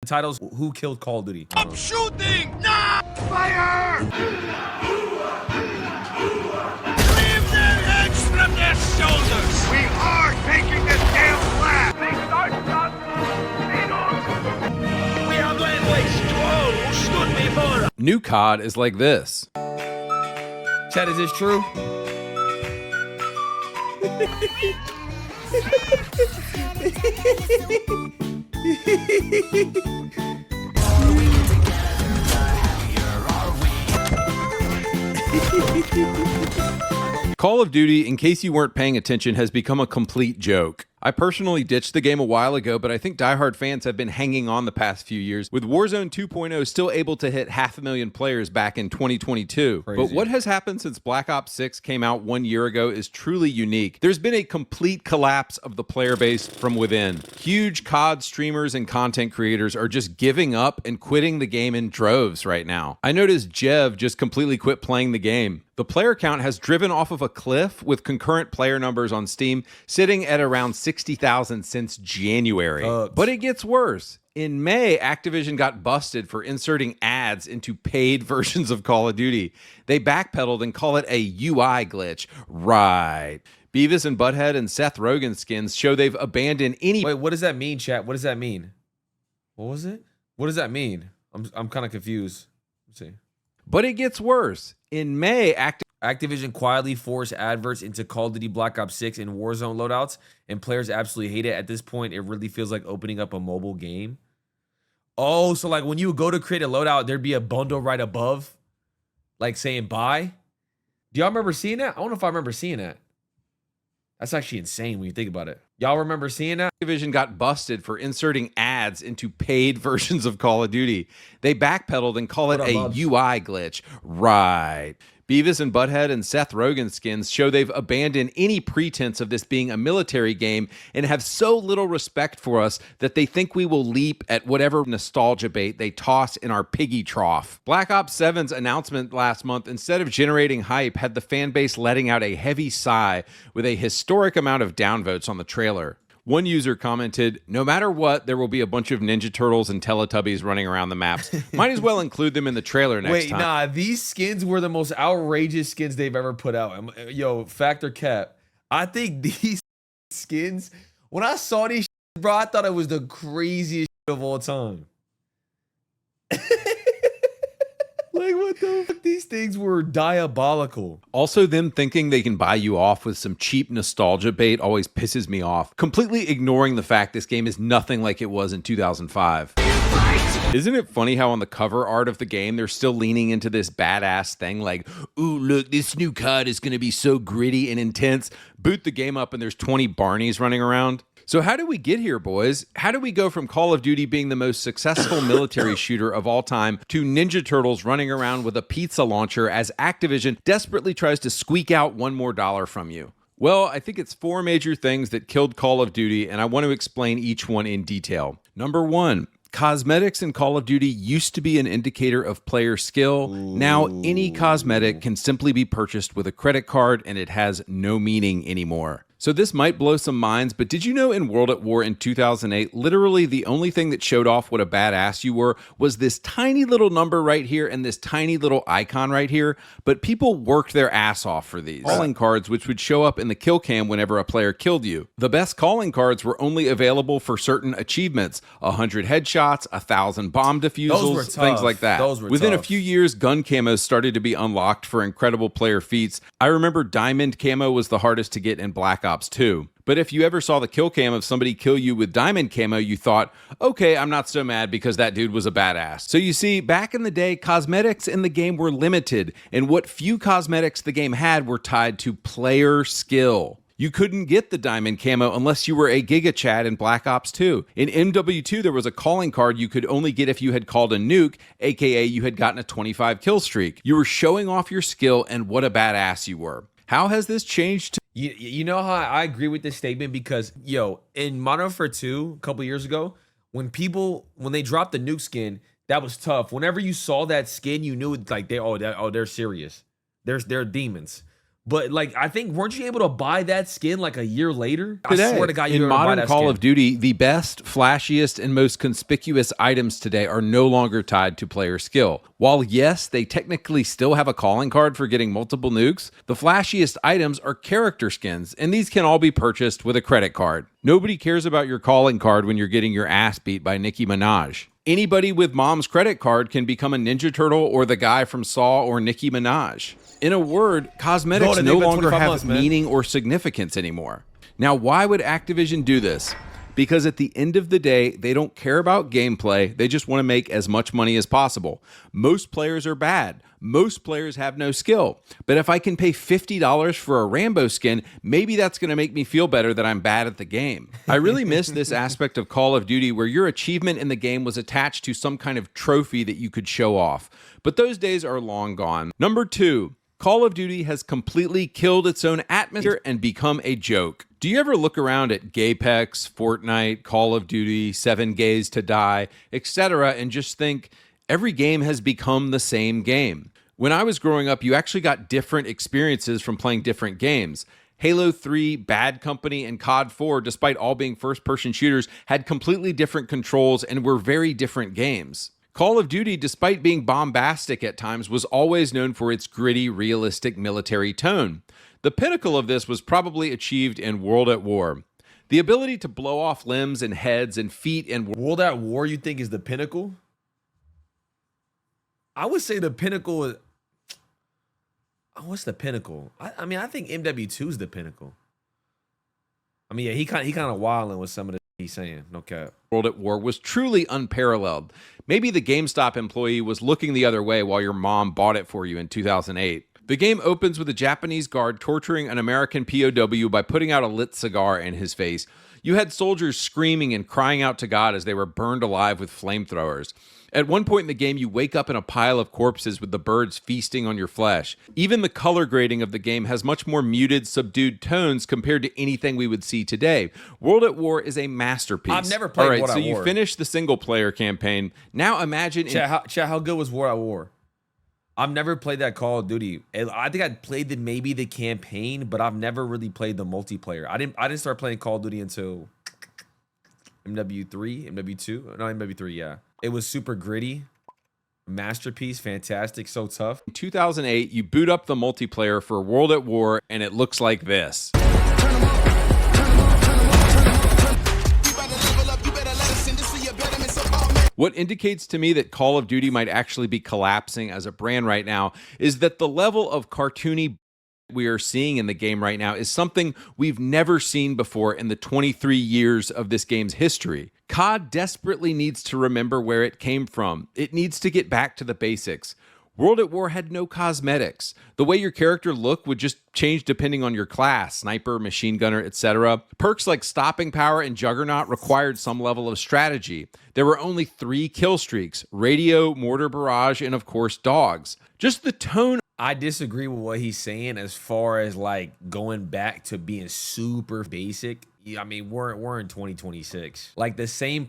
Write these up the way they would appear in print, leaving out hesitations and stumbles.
The title's Who Killed Call of Duty? I'm shooting! Nah! Fire! Leave their heads from their shoulders! We are taking this damn flag! They start We have laid waste to all who stood before us. New COD is like this. Chat, is this true? Call of Duty, in case you weren't paying attention, has become a complete joke. I personally ditched the game a while ago, but I think diehard fans have been hanging on the past few years, with Warzone 2.0 still able to hit 500,000 players back in 2022. Crazy. But what has happened since Black Ops 6 came out 1 year ago is truly unique. There's been a complete collapse of the player base from within. Huge COD streamers and content creators are just giving up and quitting the game in droves right now. I noticed Jev just completely quit playing the game. The player count has driven off of a cliff, with concurrent player numbers on Steam sitting at around 60,000 since January. But it gets worse. In May, Activision got busted for inserting ads into paid versions of Call of Duty. They backpedaled and call it a UI glitch. Right. Beavis and Butthead and Seth Rogen skins show they've abandoned any... Wait, what does that mean, chat? What does that mean? What was it? What does that mean? I'm kind of confused. Let's see. But it gets worse. In May, Activision quietly forced adverts into Call of Duty Black Ops 6 and Warzone loadouts, and players absolutely hate it. At this point, it really feels like opening up a mobile game. Oh, so like when you go to create a loadout, there'd be a bundle right above, like saying buy. Do y'all remember seeing that? I don't know if I remember seeing that. That's actually insane when you think about it. Y'all remember seeing that? Activision got busted for inserting ads into paid versions of Call of Duty. They backpedaled and call it a UI glitch. Right. Beavis and Butthead and Seth Rogen skins show they've abandoned any pretense of this being a military game and have so little respect for us that they think we will leap at whatever nostalgia bait they toss in our piggy trough. Black Ops 7's announcement last month, instead of generating hype, had the fan base letting out a heavy sigh with a historic amount of downvotes on the trailer. One user commented, "No matter what, there will be a bunch of Ninja Turtles and Teletubbies running around the maps. Might as well include them in the trailer next time." Wait, nah, these skins were the most outrageous skins they've ever put out. Yo, fact or cap, I think these skins, when I saw these, bro, I thought it was the craziest of all time. Like, what the fuck? These things were diabolical. Also, them thinking they can buy you off with some cheap nostalgia bait always pisses me off, completely ignoring the fact this game is nothing like it was in 2005. Isn't it funny how on the cover art of the game, they're still leaning into this badass thing like, ooh, look, this new COD is going to be so gritty and intense. Boot the game up and there's 20 Barneys running around. So how do we get here, boys? How do we go from Call of Duty being the most successful military shooter of all time to Ninja Turtles running around with a pizza launcher as Activision desperately tries to squeak out $1 more from you? Well, I think it's 4 major things that killed Call of Duty, and I want to explain each one in detail. Number 1. Cosmetics in Call of Duty used to be an indicator of player skill. Now, any cosmetic can simply be purchased with a credit card, and it has no meaning anymore. So this might blow some minds, but did you know in World at War in 2008, literally the only thing that showed off what a badass you were was this tiny little number right here and this tiny little icon right here, but people worked their ass off for these. Calling cards, which would show up in the kill cam whenever a player killed you. The best calling cards were only available for certain achievements, 100 headshots, 1,000 bomb defusals, things like that. Within a few years, gun camos started to be unlocked for incredible player feats. I remember diamond camo was the hardest to get in Black Ops 2. But if you ever saw the kill cam of somebody kill you with diamond camo, you thought, okay, I'm not so mad because that dude was a badass. So you see, back in the day, cosmetics in the game were limited, and what few cosmetics the game had were tied to player skill. You couldn't get the diamond camo unless you were a Giga Chad in Black Ops 2. In MW2, there was a calling card you could only get if you had called a nuke, aka you had gotten a 25 kill streak. You were showing off your skill and what a badass you were. How has this changed? You know how I agree with this statement because, yo, in Modern Warfare 2, a couple years ago, when they dropped the nuke skin, that was tough. Whenever you saw that skin, you knew like they're serious. They're demons. But like, I think weren't you able to buy that skin like a year later? Today, I swear to God, you in were able to buy modern that Call skin. of Duty, the best, flashiest, and most conspicuous items today are no longer tied to player skill. While yes, they technically still have a calling card for getting multiple nukes, the flashiest items are character skins, and these can all be purchased with a credit card. Nobody cares about your calling card when you're getting your ass beat by Nicki Minaj. Anybody with mom's credit card can become a Ninja Turtle or the guy from Saw or Nicki Minaj. In a word, cosmetics Bro, no they've been longer 25 have months, man. meaning or significance anymore. Now, why would Activision do this? Because at the end of the day, they don't care about gameplay. They just want to make as much money as possible. Most players are bad. Most players have no skill. But if I can pay $50 for a Rambo skin, maybe that's going to make me feel better that I'm bad at the game. I really miss this aspect of Call of Duty where your achievement in the game was attached to some kind of trophy that you could show off. But those days are long gone. Number 2. Call of Duty has completely killed its own atmosphere and become a joke. Do you ever look around at Apex, Fortnite, Call of Duty, 7 Gays to Die, etc., and just think, every game has become the same game? When I was growing up, you actually got different experiences from playing different games. Halo 3, Bad Company, and COD 4, despite all being first-person shooters, had completely different controls and were very different games. Call of Duty, despite being bombastic at times, was always known for its gritty, realistic military tone. The pinnacle of this was probably achieved in World at War. The ability to blow off limbs and heads and feet in World at War, you think is the pinnacle? I would say the pinnacle is... What's the pinnacle? I mean, I think MW2 is the pinnacle. I mean, yeah, he kind of wilding with some of the he's saying. No cap. World at War was truly unparalleled. Maybe the GameStop employee was looking the other way while your mom bought it for you in 2008. The game opens with a Japanese guard torturing an American POW by putting out a lit cigar in his face. You had soldiers screaming and crying out to God as they were burned alive with flamethrowers. At one point in the game, you wake up in a pile of corpses with the birds feasting on your flesh. Even the color grading of the game has much more muted, subdued tones compared to anything we would see today. World at War is a masterpiece. I've never played World at War. So you finished the single-player campaign. Now imagine... How good was World at War? I've never played that Call of Duty. I think I played maybe the campaign, but I've never really played the multiplayer. I didn't start playing Call of Duty until MW3, MW2. No, MW3, yeah. It was super gritty, masterpiece, fantastic, so tough. In 2008, you boot up the multiplayer for World at War, and it looks like this. What indicates to me that Call of Duty might actually be collapsing as a brand right now is that the level of cartoony we are seeing in the game right now is something we've never seen before in the 23 years of this game's history. COD desperately needs to remember where it came from. It needs to get back to the basics. World at War had no cosmetics. The way your character looked would just change depending on your class, sniper, machine gunner, etc. Perks like stopping power and juggernaut required some level of strategy. There were only 3 kill streaks: radio, mortar barrage, and of course dogs. Just the tone. I disagree with what he's saying as far as like going back to being super basic. I mean, we're in 2026. Like the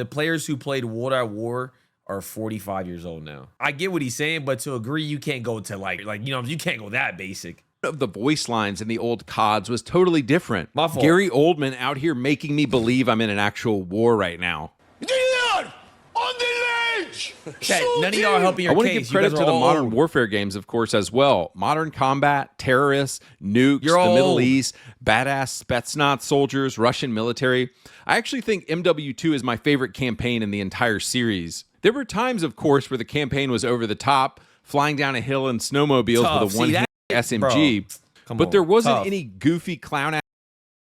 players who played World at War are 45 years old now. I get what he's saying, but to agree, you can't go to like you can't go that basic. Of the voice lines in the old CODs was totally different. My fault. Gary Oldman out here making me believe I'm in an actual war right now. Leon! On the ledge! Okay, none of y'all are helping your I want to case. give credit You guys to are the all Modern old. Warfare games, of course, as well. Modern Combat, Terrorists, Nukes, You're the all Middle old. East, badass Spetsnaz soldiers, Russian military. I actually think MW2 is my favorite campaign in the entire series. There were times, of course, where the campaign was over the top, flying down a hill in snowmobiles Tough. with a See, one-hand that- SMG. Bro, come But on. there wasn't Tough. any goofy clown ass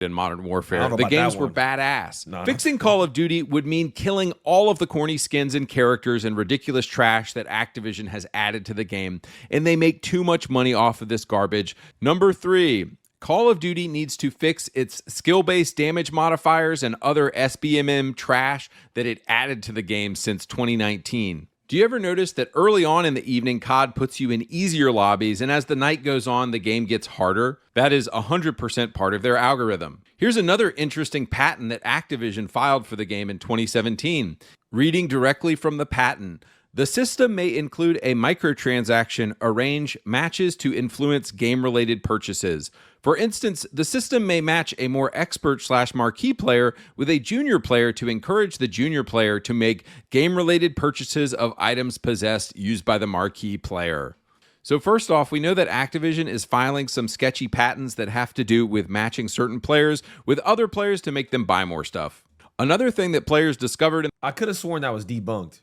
in Modern I Warfare. don't know The about games that were one. badass. No. Fixing Call of Duty would mean killing all of the corny skins and characters and ridiculous trash that Activision has added to the game, and they make too much money off of this garbage. Number 3, Call of Duty needs to fix its skill-based damage modifiers and other SBMM trash that it added to the game since 2019. Do you ever notice that early on in the evening, COD puts you in easier lobbies, and as the night goes on, the game gets harder? That is 100% part of their algorithm. Here's another interesting patent that Activision filed for the game in 2017. Reading directly from the patent, The system may include a microtransaction arrange matches to influence game-related purchases. For instance, the system may match a more expert/marquee player with a junior player to encourage the junior player to make game-related purchases of items possessed used by the marquee player. So first off, we know that Activision is filing some sketchy patents that have to do with matching certain players with other players to make them buy more stuff. Another thing that players discovered... I could have sworn that was debunked.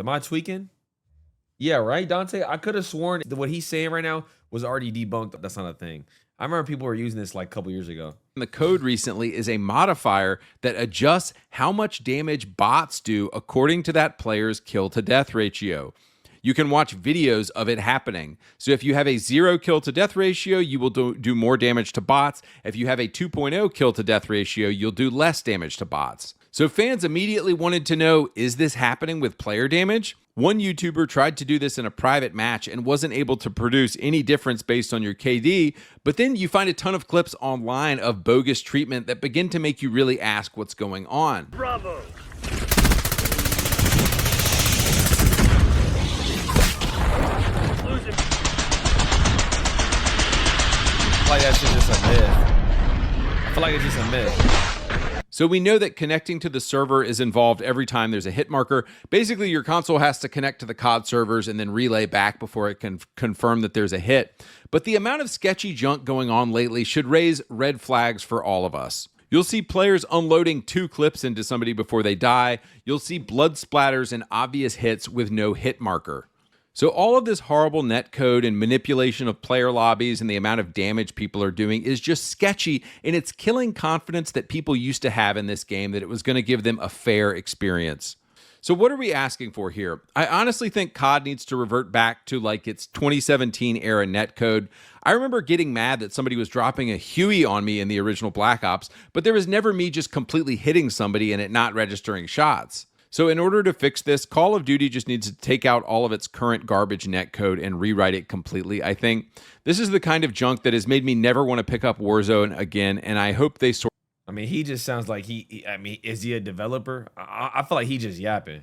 Am I tweaking? Yeah, right, Dante? I could have sworn that what he's saying right now was already debunked. That's not a thing. I remember people were using this like a couple years ago. The code recently is a modifier that adjusts how much damage bots do according to that player's kill-to-death ratio. You can watch videos of it happening. So if you have a 0 kill-to-death ratio, you will do more damage to bots. If you have a 2.0 kill-to-death ratio, you'll do less damage to bots. So fans immediately wanted to know, is this happening with player damage? One YouTuber tried to do this in a private match and wasn't able to produce any difference based on your KD, but then you find a ton of clips online of bogus treatment that begin to make you really ask what's going on. Bravo! Like that's just a myth. I feel like it's just a myth. So we know that connecting to the server is involved every time there's a hit marker. Basically, your console has to connect to the COD servers and then relay back before it can confirm that there's a hit. But the amount of sketchy junk going on lately should raise red flags for all of us. You'll see players unloading 2 clips into somebody before they die. You'll see blood splatters and obvious hits with no hit marker. So all of this horrible netcode and manipulation of player lobbies and the amount of damage people are doing is just sketchy, and it's killing confidence that people used to have in this game that it was going to give them a fair experience. So what are we asking for here? I honestly think COD needs to revert back to like its 2017 era netcode. I remember getting mad that somebody was dropping a Huey on me in the original Black Ops, but there was never me just completely hitting somebody and it not registering shots. So in order to fix this, Call of Duty just needs to take out all of its current garbage netcode and rewrite it completely, I think. This is the kind of junk that has made me never want to pick up Warzone again, and I hope they sort... I mean, he just sounds like I mean, is he a developer? I feel like he just yapping.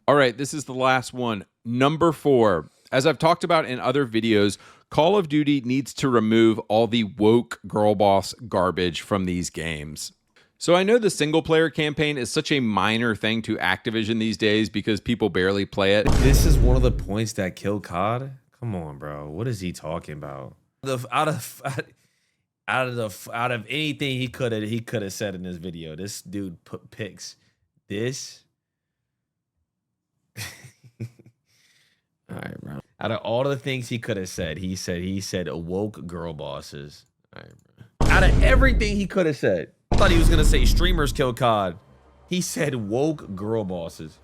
All right, this is the last one. Number 4. As I've talked about in other videos, Call of Duty needs to remove all the woke girl boss garbage from these games. So I know the single player campaign is such a minor thing to Activision these days because people barely play it. This is one of the points that kill COD? Come on, bro. What is he talking about? Out of anything he could have said in this video, this dude picks this. All right, bro. Out of all the things he could have said, he said woke girl bosses. All right, bro. Out of everything he could have said. I thought he was gonna say streamers kill COD. He said woke girl bosses.